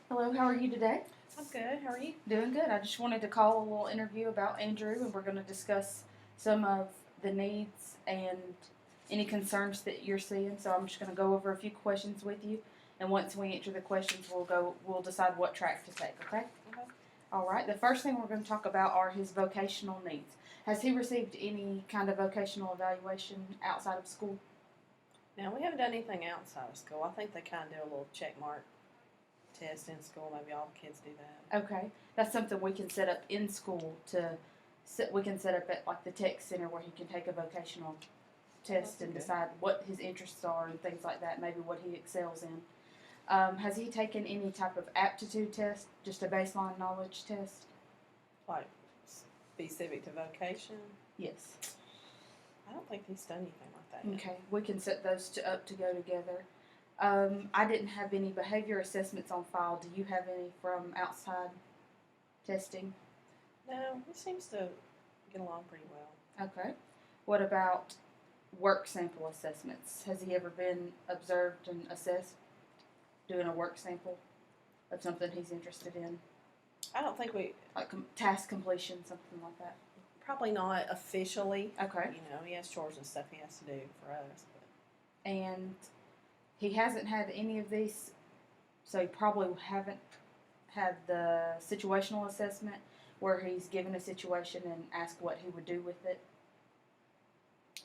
Hello, how are you today? I'm good. How are you? Doing good. I just wanted to call a little interview about Andrew, and we're going to discuss some of the needs and any concerns that you're seeing. So I'm just going to go over a few questions with you, and once we answer the questions, we'll decide what track to take. Okay? Okay. All right. The first thing we're going to talk about are his vocational needs. Has he received any kind of vocational evaluation outside of school? Now, we haven't done anything outside of school. I think they kind of do a little check mark test in school. Maybe all the kids do that. Okay, that's something we can set up in school we can set up at like the tech center where he can take a vocational test and Okay. decide what his interests are and things like that, maybe what he excels in. Has he taken any type of aptitude test, just a baseline knowledge test? Like, specific to vocation? Yes. I don't think he's done anything like that yet. Okay, we can set those up to go together. I didn't have any behavior assessments on file. Do you have any from outside testing? No, he seems to get along pretty well. Okay. What about work sample assessments? Has he ever been observed and assessed doing a work sample of something he's interested in? I don't think we, Like task completion, something like that? probably not officially. Okay. You know, he has chores and stuff he has to do for us. But And he hasn't had any of these, so he probably haven't had the situational assessment where he's given a situation and asked what he would do with it.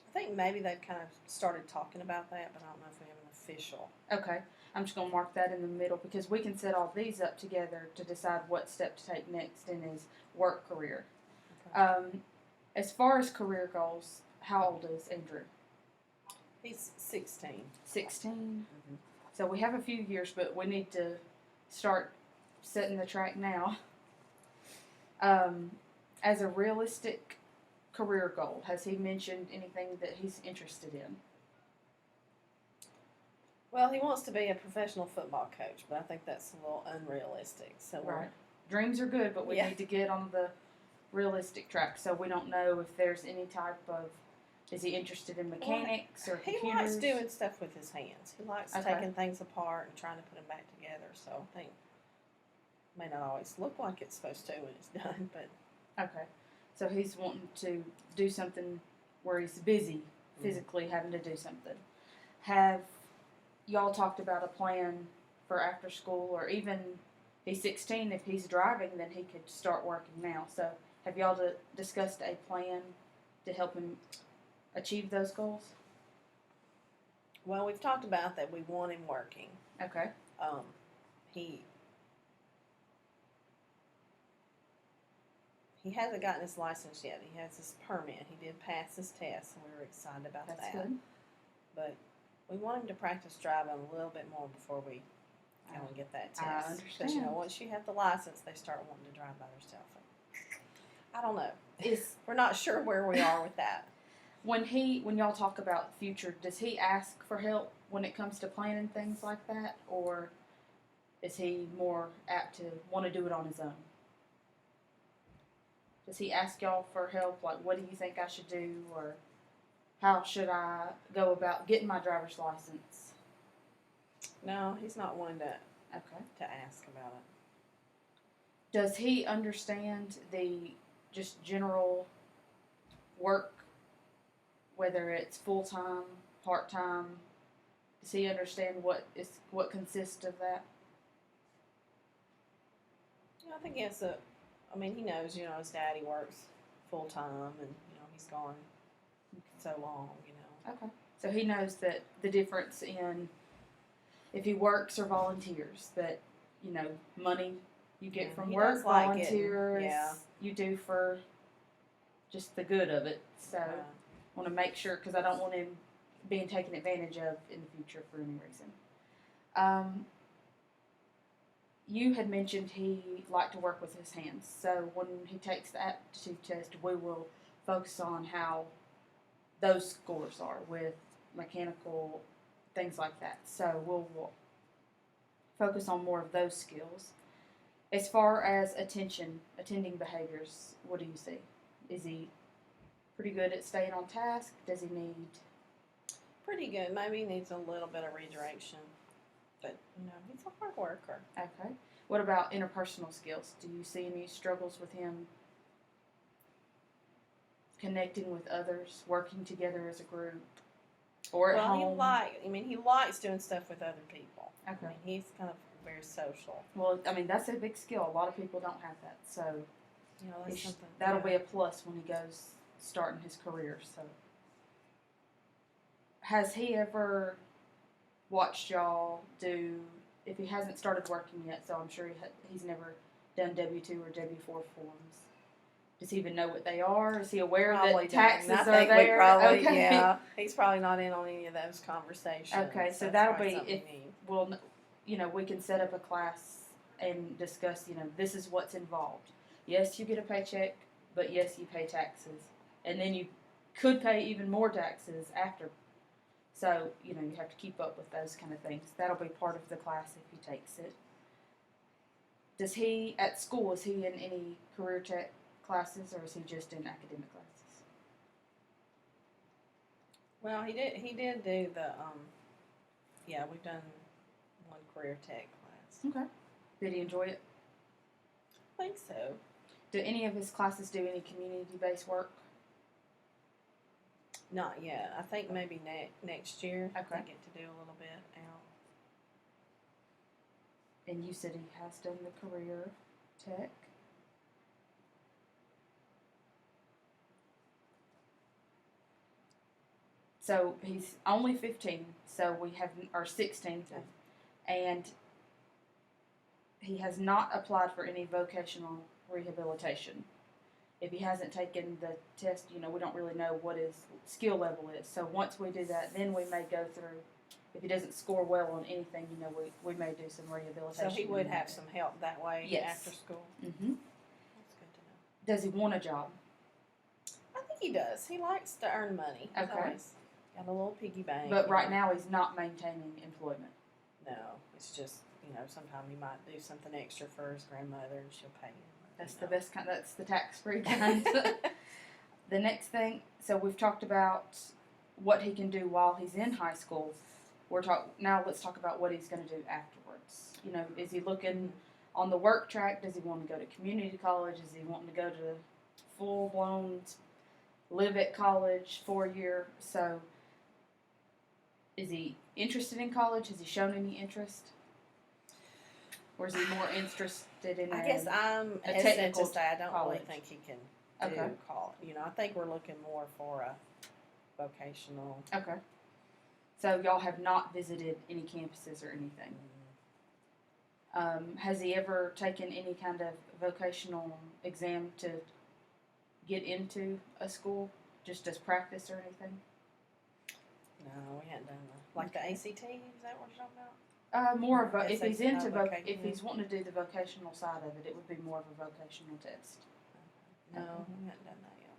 I think maybe they've kind of started talking about that, but I don't know if we have an official. Okay, I'm just going to mark that in the middle because we can set all these up together to decide what step to take next in his work career. Okay. As far as career goals, how old is Andrew? He's 16. 16. Mm-hmm. So we have a few years, but we need to start setting the track now. As a realistic career goal, has he mentioned anything that he's interested in? Well, he wants to be a professional football coach, but I think that's a little unrealistic. So Right. Dreams are good, but we Yeah. need to get on the realistic track. So we don't know if there's any type of, is he interested in mechanics or he computers? likes doing stuff with his hands. He likes Okay. taking things apart and trying to put them back together. So I think it may not always look like it's supposed to when it's done, but Okay. So he's wanting to do something where he's busy physically having to do something. Have y'all talked about a plan for after school, or even he's 16, if he's driving, then he could start working now. So have y'all discussed a plan to help him achieve those goals? well, we've talked about that. We want him working. Okay. He hasn't gotten his license yet. He has his permit. He did pass his test, and we were excited about That's that. good. But we want him to practice driving a little bit more before we go and get that I test. understand. Because, you know, once you have the license, they start wanting to drive by themselves. I don't know. We're not sure where we are with that. When y'all talk about the future, does he ask for help when it comes to planning things like that, or is he more apt to want to do it on his own? Does he ask y'all for help? Like, what do you think I should do, or how should I go about getting my driver's license? No, he's not one to Okay. ask about it. Does he understand the just general work, whether it's full time, part time? Does he understand what consists of that? Yeah, I think he knows, you know, his daddy works full time and, you know, he's gone so long, you know. Okay. So he knows that the difference in if he works or volunteers, that, you know, money you get Yeah, from he work, does like volunteers, yeah. you do for just the good of it. So I want to make sure, because I don't want him being taken advantage of in the future for any reason. You had mentioned he liked to work with his hands. So when he takes the aptitude test, we will focus on how those scores are with mechanical things like that. So we'll focus on more of those skills. As far as attending behaviors, what do you see? Is he pretty good at staying on task? Does he need? Pretty good. Maybe he needs a little bit of redirection. but he's a hard worker. Okay. What about interpersonal skills? Do you see any struggles with him connecting with others, working together as a group, or at Well, home? he likes doing stuff with other people. Okay. I mean, he's kind of very social. Well, I mean, that's a big skill. A lot of people don't have that. So That's something. that'll be a plus when he goes starting his career. So, has he ever watched y'all do? If he hasn't started working yet, so I'm sure he's never done W-2 or W-4 forms. Does he even know what they are? Is he aware Probably that taxes doesn't. are there? Okay. Yeah. He's probably not in on any of those conversations. Okay, so That's that'll probably be something if we need. well, we can set up a class and discuss. This is what's involved. Yes, you get a paycheck, but yes, you pay taxes, and then you could pay even more taxes after. So you have to keep up with those kind of things. That'll be part of the class if he takes it. Does he at school? Is he in any career tech classes, or is he just in academic classes? Well, he did do the yeah, we've done one career tech class. Okay. Did he enjoy it? I think so. Do any of his classes do any community-based work? Not yet. I think maybe next year Okay. I get to do a little bit out. And you said he has done the career tech. So he's only 15, so we have, or 16, Okay. and he has not applied for any vocational rehabilitation. If he hasn't taken the test, we don't really know what his skill level is. So once we do that, then we may go through. If he doesn't score well on anything, we may do some rehabilitation. So he would have some help that way Yes. after school. Mm-hmm. That's good to know. Does he want a job? I think he does. He likes to earn money. He's Okay. always got a little piggy bank. But right now he's not maintaining employment. No, it's just sometimes he might do something extra for his grandmother, and she'll pay him. That's the best kind. That's the tax-free kind. The next thing, so we've talked about what he can do while he's in high school. Now let's talk about what he's going to do afterwards. Is he looking on the work track? Does he want to go to community college? Is he wanting to go to full-blown live at college 4-year? So is he interested in college? Has he shown any interest? Or is he more interested in I guess I'm a hesitant technical to say I don't college? really think he can do Okay. college. I think we're looking more for a vocational. Okay. So y'all have not visited any campuses or anything. Has he ever taken any kind of vocational exam to get into a school, just as practice or anything? No, we hadn't done the ACT. Is that what you're talking about? More of a, if SAT, he's into vocational. if he's wanting to do the vocational side of it, it would be more of a vocational test. No, we hadn't done that yet.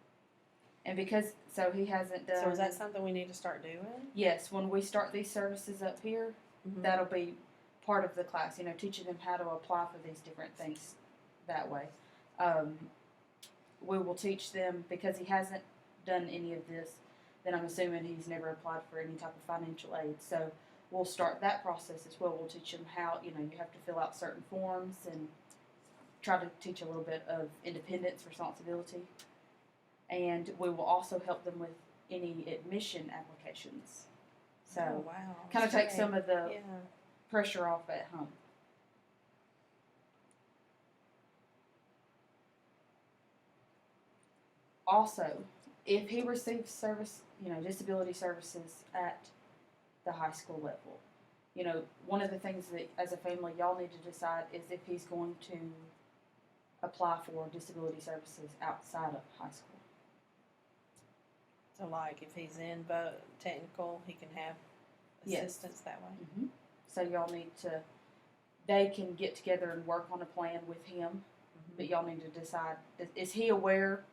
And because he hasn't done. So is that something we need to start doing? Yes, when we start these services up here, Mm-hmm. that'll be part of the class. Teaching them how to apply for these different things that way. We will teach them because he hasn't done any of this. Then I'm assuming he's never applied for any type of financial aid. So we'll start that process as well. We'll teach them how you have to fill out certain forms and try to teach a little bit of independence, responsibility. And we will also help them with any admission applications. So Oh, wow. kind of take Okay. some of the Yeah. pressure off at home. Also, if he receives service, disability services at the high school level, one of the things that as a family y'all need to decide is if he's going to apply for disability services outside of high school. So, if he's in technical, he can have Yes. assistance that way. Mm-hmm. So y'all need to. They can get together and work on a plan with him, but y'all need to decide: is he aware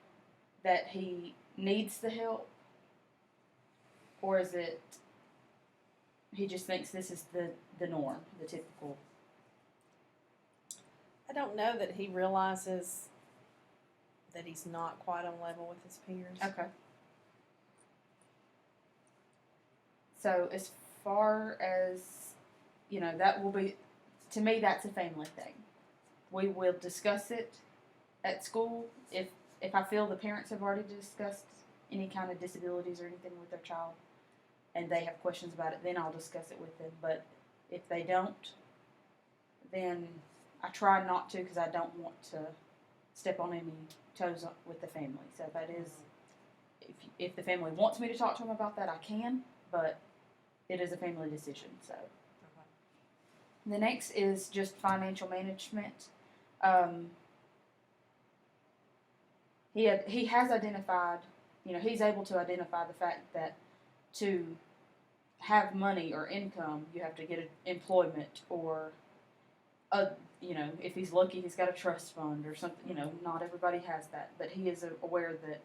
that he needs the help, or is it he just thinks this is the norm, the typical? I don't know that he realizes that he's not quite on level with his peers. Okay. So as far as that will be, to me, that's a family thing. We will discuss it at school. If I feel the parents have already discussed any kind of disabilities or anything with their child and they have questions about it, then I'll discuss it with them. But if they don't, then I try not to, because I don't want to step on any toes with the family. So that is, if the family wants me to talk to them about that, I can, but it is a family decision. So the next is just financial management. He has identified, he's able to identify the fact that to have money or income, you have to get employment or if he's lucky, he's got a trust fund or something. Not everybody has that, but he is aware that.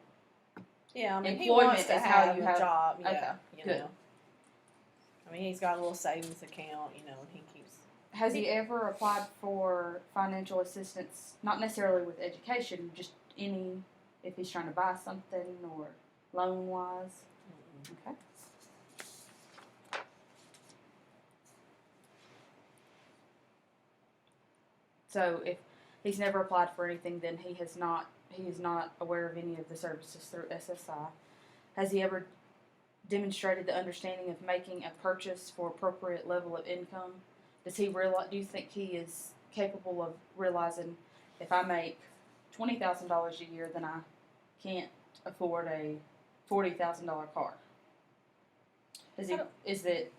Yeah, I mean, he employment wants to is how have you a have. job. Yeah, Okay, good. I mean, he's got a little savings account, and he keeps. Has he ever applied for financial assistance? Not necessarily with education, just if he's trying to buy something or loan wise. Mm-hmm. Okay. So if he's never applied for anything, then he is not aware of any of the services through SSI. Has he ever demonstrated the understanding of making a purchase for appropriate level of income? Does he realize? Do you think he is capable of realizing if I make $20,000 a year, then I can't afford a $40,000 car? Is it?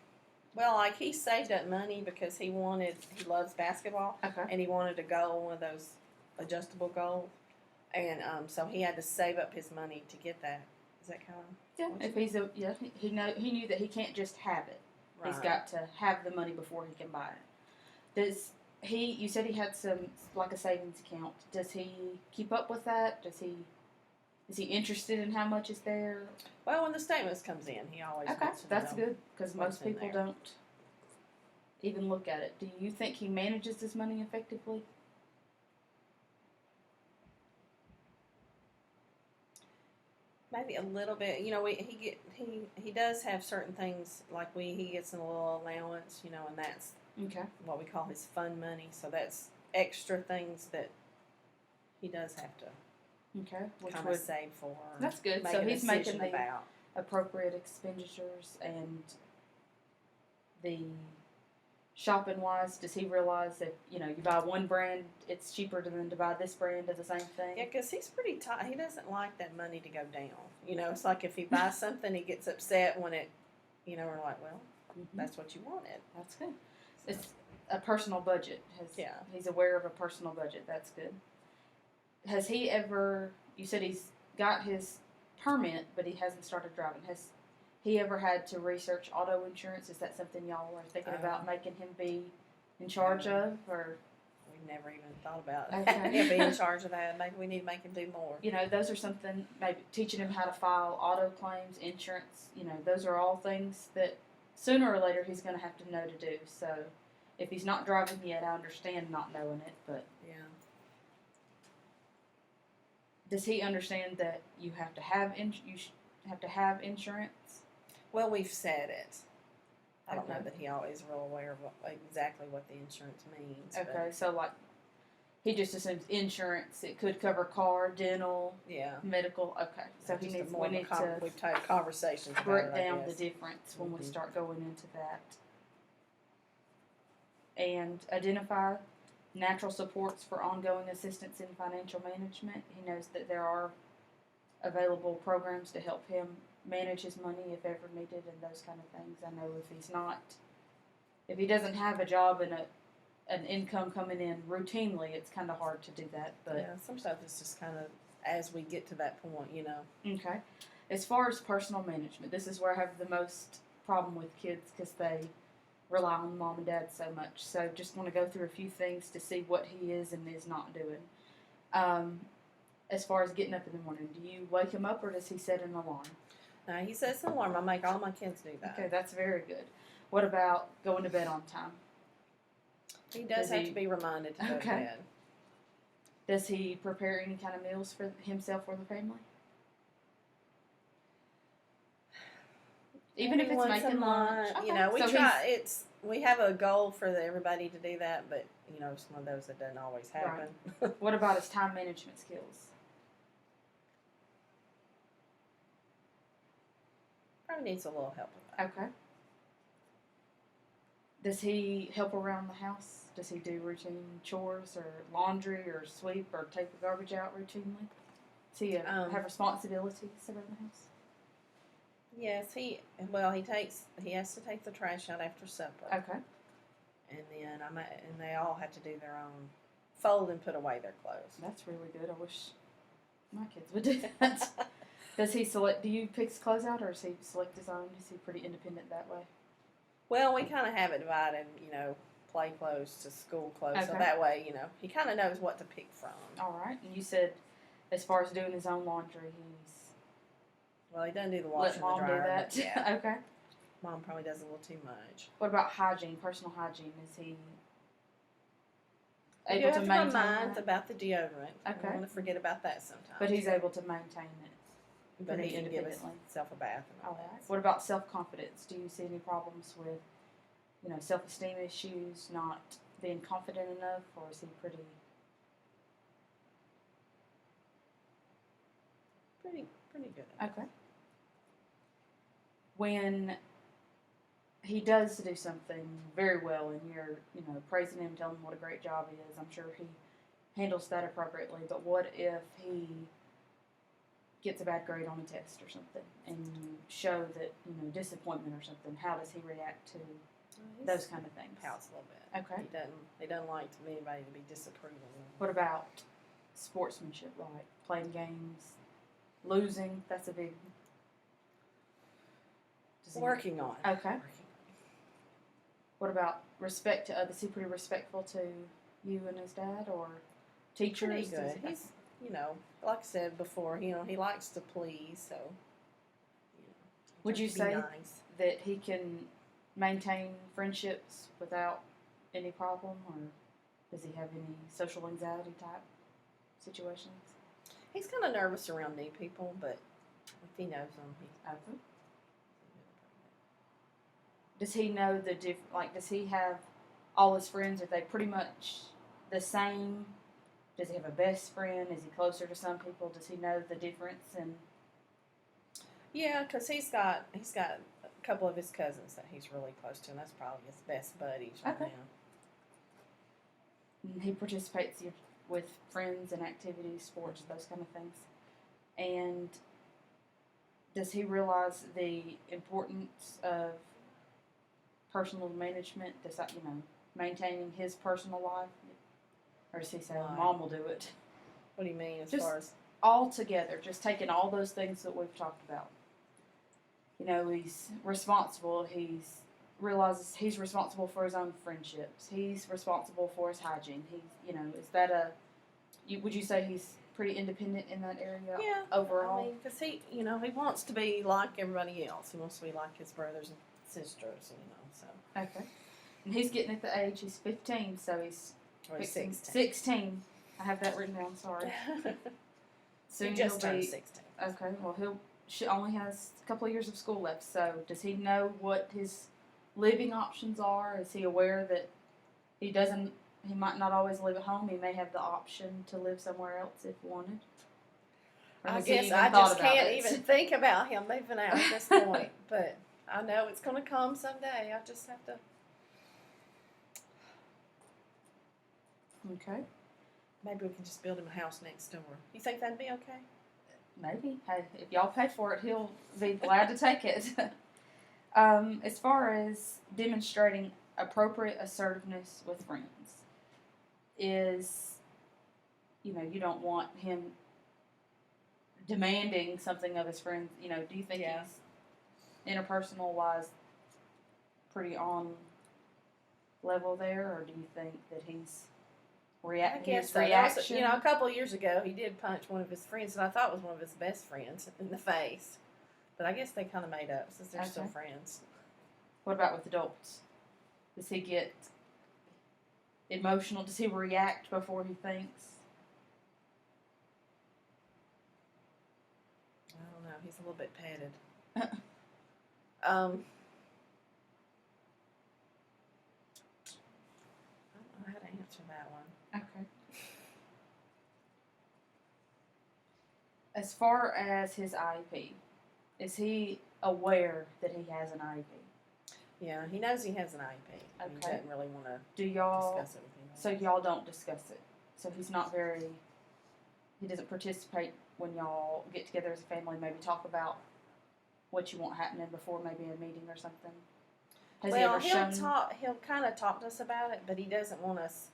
Well, like he saved up money because he loves basketball, Okay. and he wanted to go one of those adjustable goals, and so he had to save up his money to get that. Is that kind of? Yeah. If he's he knew that he can't just have it. Right. He's got to have the money before he can buy it. You said he had like a savings account. Does he keep up with that? Is he interested in how much is there? Well, when the statements comes in, he always wants to that's know good, because most people don't even look at it. Do you think he manages his money effectively? Maybe a little bit. He does have certain things like he gets a little allowance, and that's Okay. what we call his fund money. So that's extra things that he does have to Okay. kind of save for. That's good. Make So a he's making the about. appropriate expenditures, and the shopping wise, does he realize that you buy one brand, it's cheaper than to buy this brand of the same thing? Yeah, because he's pretty tight. He doesn't like that money to go down. It's like if he buys something, he gets upset when it. We're like, well, that's what you wanted. That's good. It's a personal budget. He's aware of a personal budget. That's good. Has he ever? You said he's got his permit, but he hasn't started driving. Has he ever had to research auto insurance? Is that something y'all are thinking about making him be in charge of, or? We've never even thought about Okay. him being in charge of that. Maybe we need to make him do more. Those are something, maybe teaching him how to file auto claims, insurance, those are all things that sooner or later he's going to have to know to do. So if he's not driving yet, I understand not knowing it, but. Yeah. Does he understand that you have to have insurance? Well, we've said it. I don't know Okay. that he always real aware of exactly what the insurance means. Okay, so like he just assumes insurance. It could cover car, dental, medical. Okay, so we need to we've had conversations about break it, down the difference when we start going into that, and identify natural supports for ongoing assistance in financial management. He knows that there are available programs to help him manage his money if ever needed, and those kind of things. I know if he doesn't have a job and an income coming in routinely, it's kind of hard to do that. But some stuff is just kind of as we get to that point, Okay. As far as personal management, this is where I have the most problem with kids because they rely on mom and dad so much. So just want to go through a few things to see what he is and is not doing. As far as getting up in the morning, do you wake him up or does he set an alarm? No, he sets an alarm. I make all my kids do that. Okay, that's very good. What about going to bed on time? He does have to be reminded to go to bed. Does he prepare any kind of meals for himself or the family? Even if it's making lunch, we try. we have a goal for everybody to do that, but you know, it's one of those that doesn't always happen. What about his time management skills? Probably needs a little help with that. Okay. Does he help around the house? Does he do routine chores or laundry or sweep or take the garbage out routinely? Does he have responsibilities around the house? Yes, he has to take the trash out after supper. Okay. And then and they all have to do their own fold and put away their clothes. That's really good. I wish my kids would do that. Does he select? Do you pick his clothes out, or does he select his own? Is he pretty independent that way? Well, we kind of have it divided, you know, play clothes to school clothes, so Okay. that way, you know, he kind of knows what to pick from. All right. And you said, as far as doing his own laundry, Well, he doesn't do the let washing mom and do the dryer. that. But yeah, Okay. Mom probably does a little too much. What about hygiene, personal hygiene? Is he You able to have to maintain remind that? about the deodorant. I Okay. don't want to forget about that sometimes. But he's able to maintain it. But pretty he can give independently. himself a bath and all All right. that. What about self-confidence? Do you see any problems with, self-esteem issues, not being confident enough, or is he pretty? Pretty good. Okay. When he does do something very well and you're, praising him, telling him what a great job he is, I'm sure he handles that appropriately. But what if he gets a bad grade on a test or something and you show that, disappointment or something? How does he react to those kind of things? Pouts a little bit. Okay. He doesn't like anybody to be disapproving. What about sportsmanship, like playing games, losing? That's a big. Does he- Working on it. Okay. What about respect to others? Is he pretty respectful to you and his dad, or teachers? Pretty Does good. he- He's, like I said before, he likes to please, so. Would you to be say nice. that he can maintain friendships without any problem, or does he have any social anxiety type situations? He's kind of nervous around new people, but if he knows them, Okay. Does he know the does he have all his friends? Are they pretty much the same? Does he have a best friend? Is he closer to some people? Does he know the difference? And Yeah, because he's got a couple of his cousins that he's really close to, and that's probably his best buddies right Okay. he participates with friends and activities, sports, those kind of things. And does he realize the importance of personal management? Does that, maintaining his personal life? Or does he say, Right. Mom will do it? What do you mean as Just- far as? All together, just taking all those things that we've talked about. He's responsible. He realizes he's responsible for his own friendships. He's responsible for his hygiene. Is that would you say he's pretty independent in that area? Yeah, Overall? I mean, because he wants to be like everybody else. He wants to be like his brothers and sisters, so. Okay. And he's getting at the age, he's 15, so he's Or he's fixing- 16. 16. I have that written down, sorry. Soon he just he'll turned be 16. Okay, well, she only has a couple of years of school left, so does he know what his living options are? Is he aware that he might not always live at home? He may have the option to live somewhere else if wanted? Or I has he guess even I thought just about can't it? even think about him moving out at this point. But I know it's going to come someday. I just have to. Okay, Maybe we can just build him a house next door. You think that'd be okay? maybe. Hey, if y'all pay for it, he'll be glad to take it. As far as demonstrating appropriate assertiveness with friends, is, you don't want him demanding something of his friends. Do you think Yeah. he's interpersonal wise pretty on level there, or do you think that he's I guess his so. There was, reaction? a couple of years ago, he did punch one of his friends that I thought was one of his best friends in the face. But I guess they kind of made up since they're still Okay. friends. What about with adults? Does he get emotional? Does he react before he thinks? I don't know. He's a little bit padded. As far as his IEP, is he aware that he has an IEP? Yeah, he knows he has an IEP. And he Okay. doesn't really want to Do y'all? discuss it with him. So y'all don't discuss it. So he's not very. He doesn't participate when y'all get together as a family. Maybe talk about what you want happening before maybe a meeting or something. Has he ever shown? He'll kind of talk to us about it, but he doesn't want us.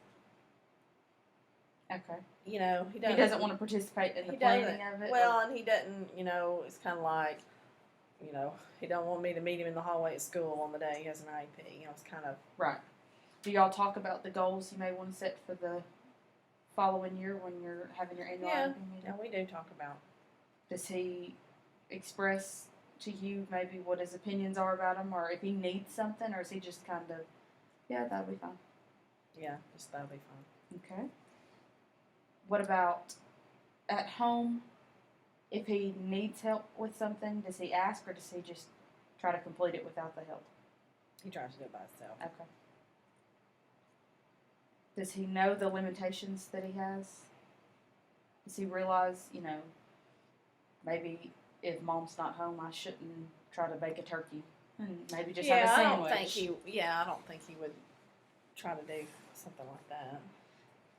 Okay. You know, He doesn't want to participate in the planning of it. Well, and he doesn't. You know, it's kind of like, you know, he don't want me to meet him in the hallway at school on the day he has an IEP. You know, it's kind of right. Do y'all talk about the goals you may want to set for the following year when you're having your annual IEP meeting? Yeah, we do talk about. Does he express to you maybe what his opinions are about him, or if he needs something, or is he just kind of, yeah, that'll be fine? Yeah, just that'll be fine. Okay. What about at home? If he needs help with something, does he ask, or does he just try to complete it without the help? He tries to do it by himself. Okay. Does he know the limitations that he has? Does he realize, you know, maybe if mom's not home, I shouldn't try to bake a turkey and maybe just have a sandwich? I don't think he would try to do something like that.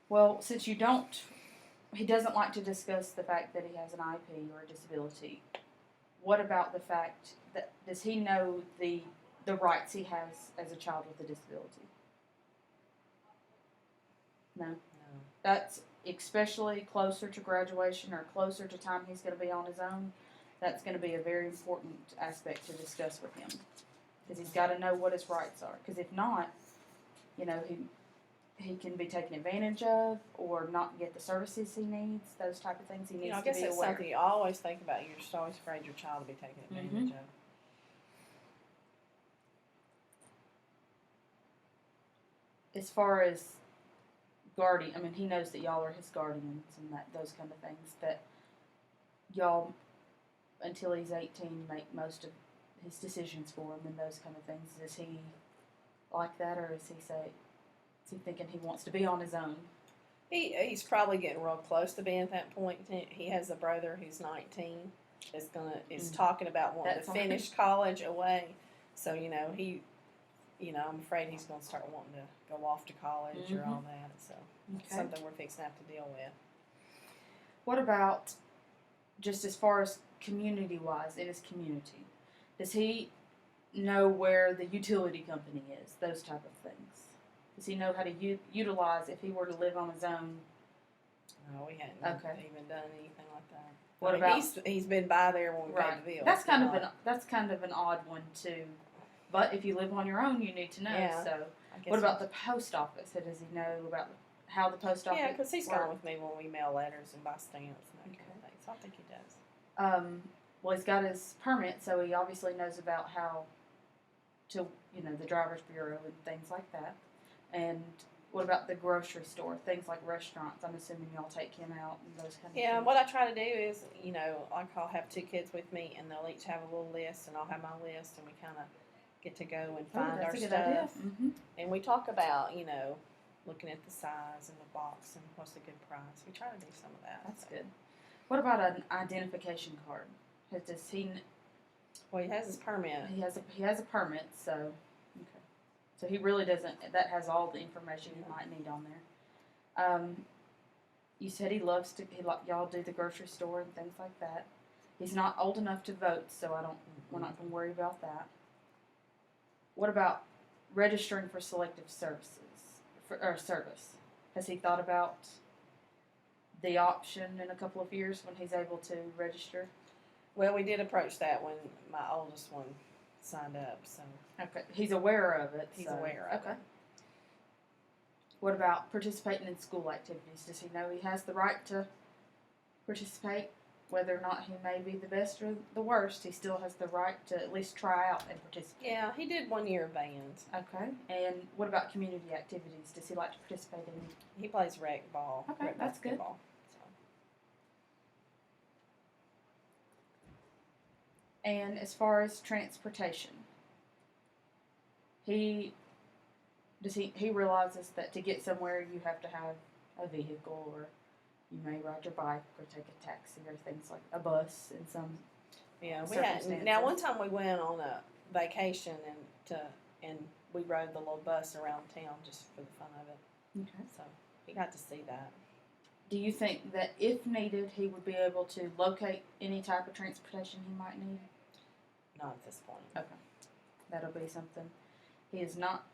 Well, since he doesn't like to discuss the fact that he has an IEP or a disability. What about the fact that, does he know the rights he has as a child with a disability? No. No. That's especially closer to graduation or closer to time he's going to be on his own. That's going to be a very important aspect to discuss with him, because he's got to know what his rights are. Because if not, you know, he can be taken advantage of or not get the services he needs. Those type of things he needs I to guess be it's aware. something you always think about. You're just always afraid your child will be taken advantage of. As far as guardian, I mean, he knows that y'all are his guardians and those kind of things. That y'all, until he's 18, make most of his decisions for him and those kind of things. Is he like that, or is he thinking he wants to be on his own? He's probably getting real close to being at that point. He has a brother who's 19. Is talking about wanting to finish college away. So I'm afraid he's going to start wanting to go off to college or all that. So it's something we're fixing to have to deal with. What about just as far as community-wise in his community? Does he know where the utility company is? Those type of things. Does he know how to utilize if he were to live on his own? No, we hadn't even done anything like that. What about he's been by there when we paid the bill. That's kind of an odd one too. But if you live on your own, you need to know. Yeah, so, what about the post office? Does he know about how the post office? Yeah, because he's gone with me when we mail letters and buy stamps and that kind of thing. So I think he does. Well, he's got his permit, so he obviously knows about how to, the driver's bureau and things like that. And what about the grocery store? Things like restaurants. I'm assuming y'all take him out and those kind of things. Yeah, what I try to do is, I'll have 2 kids with me, and they'll each have a little list, and I'll have my list, and we kind of get to go and find our stuff. Mm-hmm. And we talk about, looking at the size and the box and what's a good price. We try to do some of that. That's good. What about an identification card? Does he? Well, he has his permit. He has a permit, so okay. So he really doesn't. That has all the information you might need on there. You said he loves to. Y'all do the grocery store and things like that. He's not old enough to vote, so we're not going to worry about that. What about registering for selective services or service? Has he thought about the option in a couple of years when he's able to register? Well, we did approach that when my oldest one signed up. So okay, he's aware of it. He's aware of it. What about participating in school activities? Does he know he has the right to participate? Whether or not he may be the best or the worst, he still has the right to at least try out and participate. Yeah, he did 1 year of band. Okay. And what about community activities? Does he like to participate in? He plays rec ball. Okay, that's good. So. And as far as transportation, he realizes that to get somewhere you have to have a vehicle or you may ride your bike or take a taxi or things like a bus in some. Yeah, we had. Circumstances. Now, one time we went on a vacation and we rode the little bus around town just for the fun of it. Okay. So he got to see that. Do you think that if needed, he would be able to locate any type of transportation he might need? Not at this point. Okay. That'll be something. He has not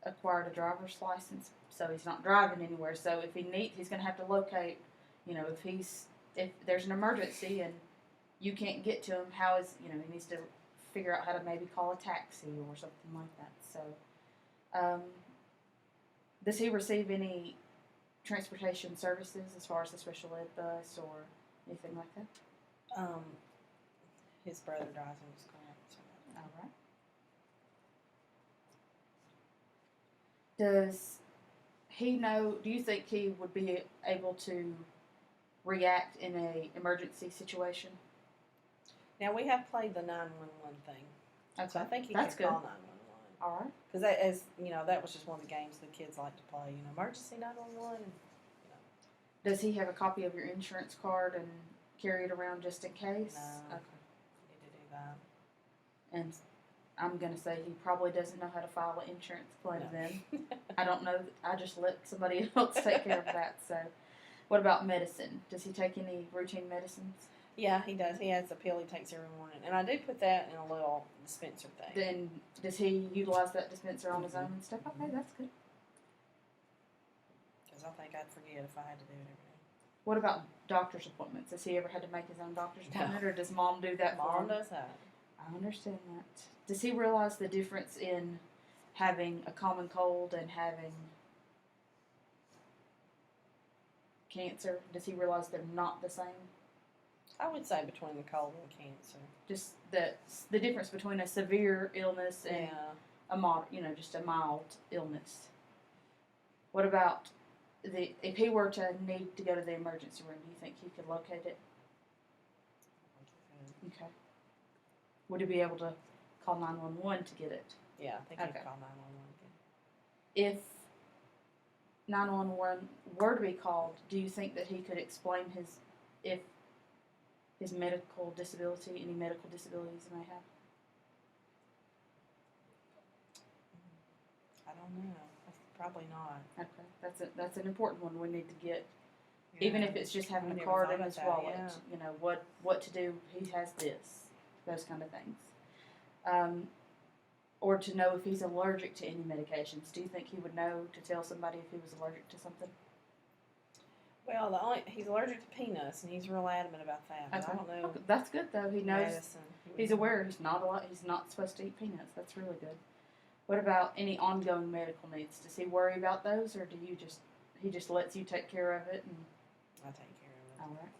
acquired a driver's license, so he's not driving anywhere. So if he's going to have to locate, if there's an emergency and you can't get to him, he needs to figure out how to maybe call a taxi or something like that. So, does he receive any transportation services as far as the special ed bus or anything like that? His brother drives him to school. So. All right. Does he know? Do you think he would be able to react in a emergency situation? Now we have played the 911 thing, Okay. so I think he That's can call good. 911. All right. Because as you know, that was just one of the games the kids like to play. Emergency 911. And, Does he have a copy of your insurance card and carry it around just in case? No. Okay. need to do that. And I'm gonna say he probably doesn't know how to file an insurance claim. No. Then I don't know. I just let somebody else take care of that. So, what about medicine? Does he take any routine medicines? Yeah, he does. He has a pill he takes every morning, and I do put that in a little dispenser thing. Then does he utilize that dispenser on his own and stuff? Okay, that's good. Because I think I'd forget if I had to do it every day. What about doctor's appointments? Has he ever had to make his own doctor's No. appointment, or does mom do that for Mom him? does that. I understand that. Does he realize the difference in having a common cold and having cancer? Does he realize they're not the same? I would say between the cold and cancer. Just the difference between a severe illness and Yeah. just a mild illness. What about if he were to need to go to the emergency room? Do you think he could locate it? Okay. Would he be able to call 911 to get it? Yeah, I think Okay. he'd call 911. If 911 were to be called, do you think that he could explain his medical disability, any medical disabilities he may have? I don't know. Probably not. Okay, that's an important one we need to get. Yeah. Even if it's just having I a never card thought in about his that, wallet, yeah. what to do. He has this, those kind of things, or to know if he's allergic to any medications. Do you think he would know to tell somebody if he was allergic to something? Well, he's allergic to peanuts, and he's real adamant about that. But I don't know. Okay, that's good though. He knows. Medicine. He's aware. He's not supposed to eat peanuts. That's really good. What about any ongoing medical needs? Does he worry about those, or he just lets you take care of it? And I take care of it. all right.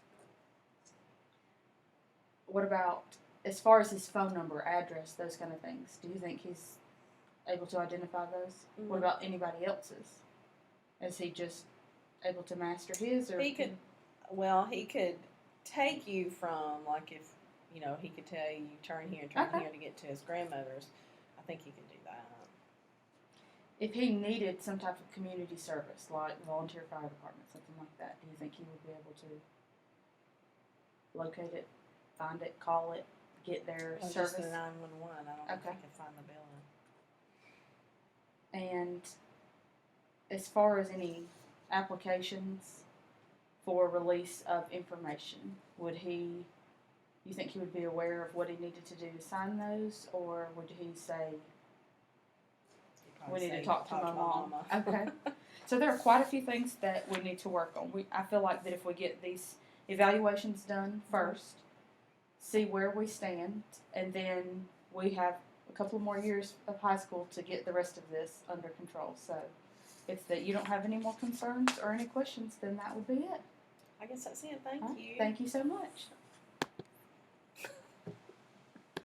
What about as far as his phone number, address, those kind of things? Do you think he's able to identify those? Mm-hmm. What about anybody else's? Is he just able to master his, or He could. Well, he could take you from if he could tell you turn here and turn Okay. here to get to his grandmother's. I think he could do that. if he needed some type of community service, like volunteer fire department, something like that? Do you think he would be able to locate it, find it, call it, get their Just service? the 911. I don't know if Okay. I can find the building. And as far as any applications for release of information, you think he would be aware of what he needed to do to sign those, or would he say, He'd probably we need say, to talk to my mom? mama. Okay. So there are quite a few things that we need to work on. I feel like that if we get these evaluations done first, see where we stand, and then we have a couple more years of high school to get the rest of this under control. So if you don't have any more concerns or any questions, then that would be it. I guess that's it. Thank All right. you. Thank you so much.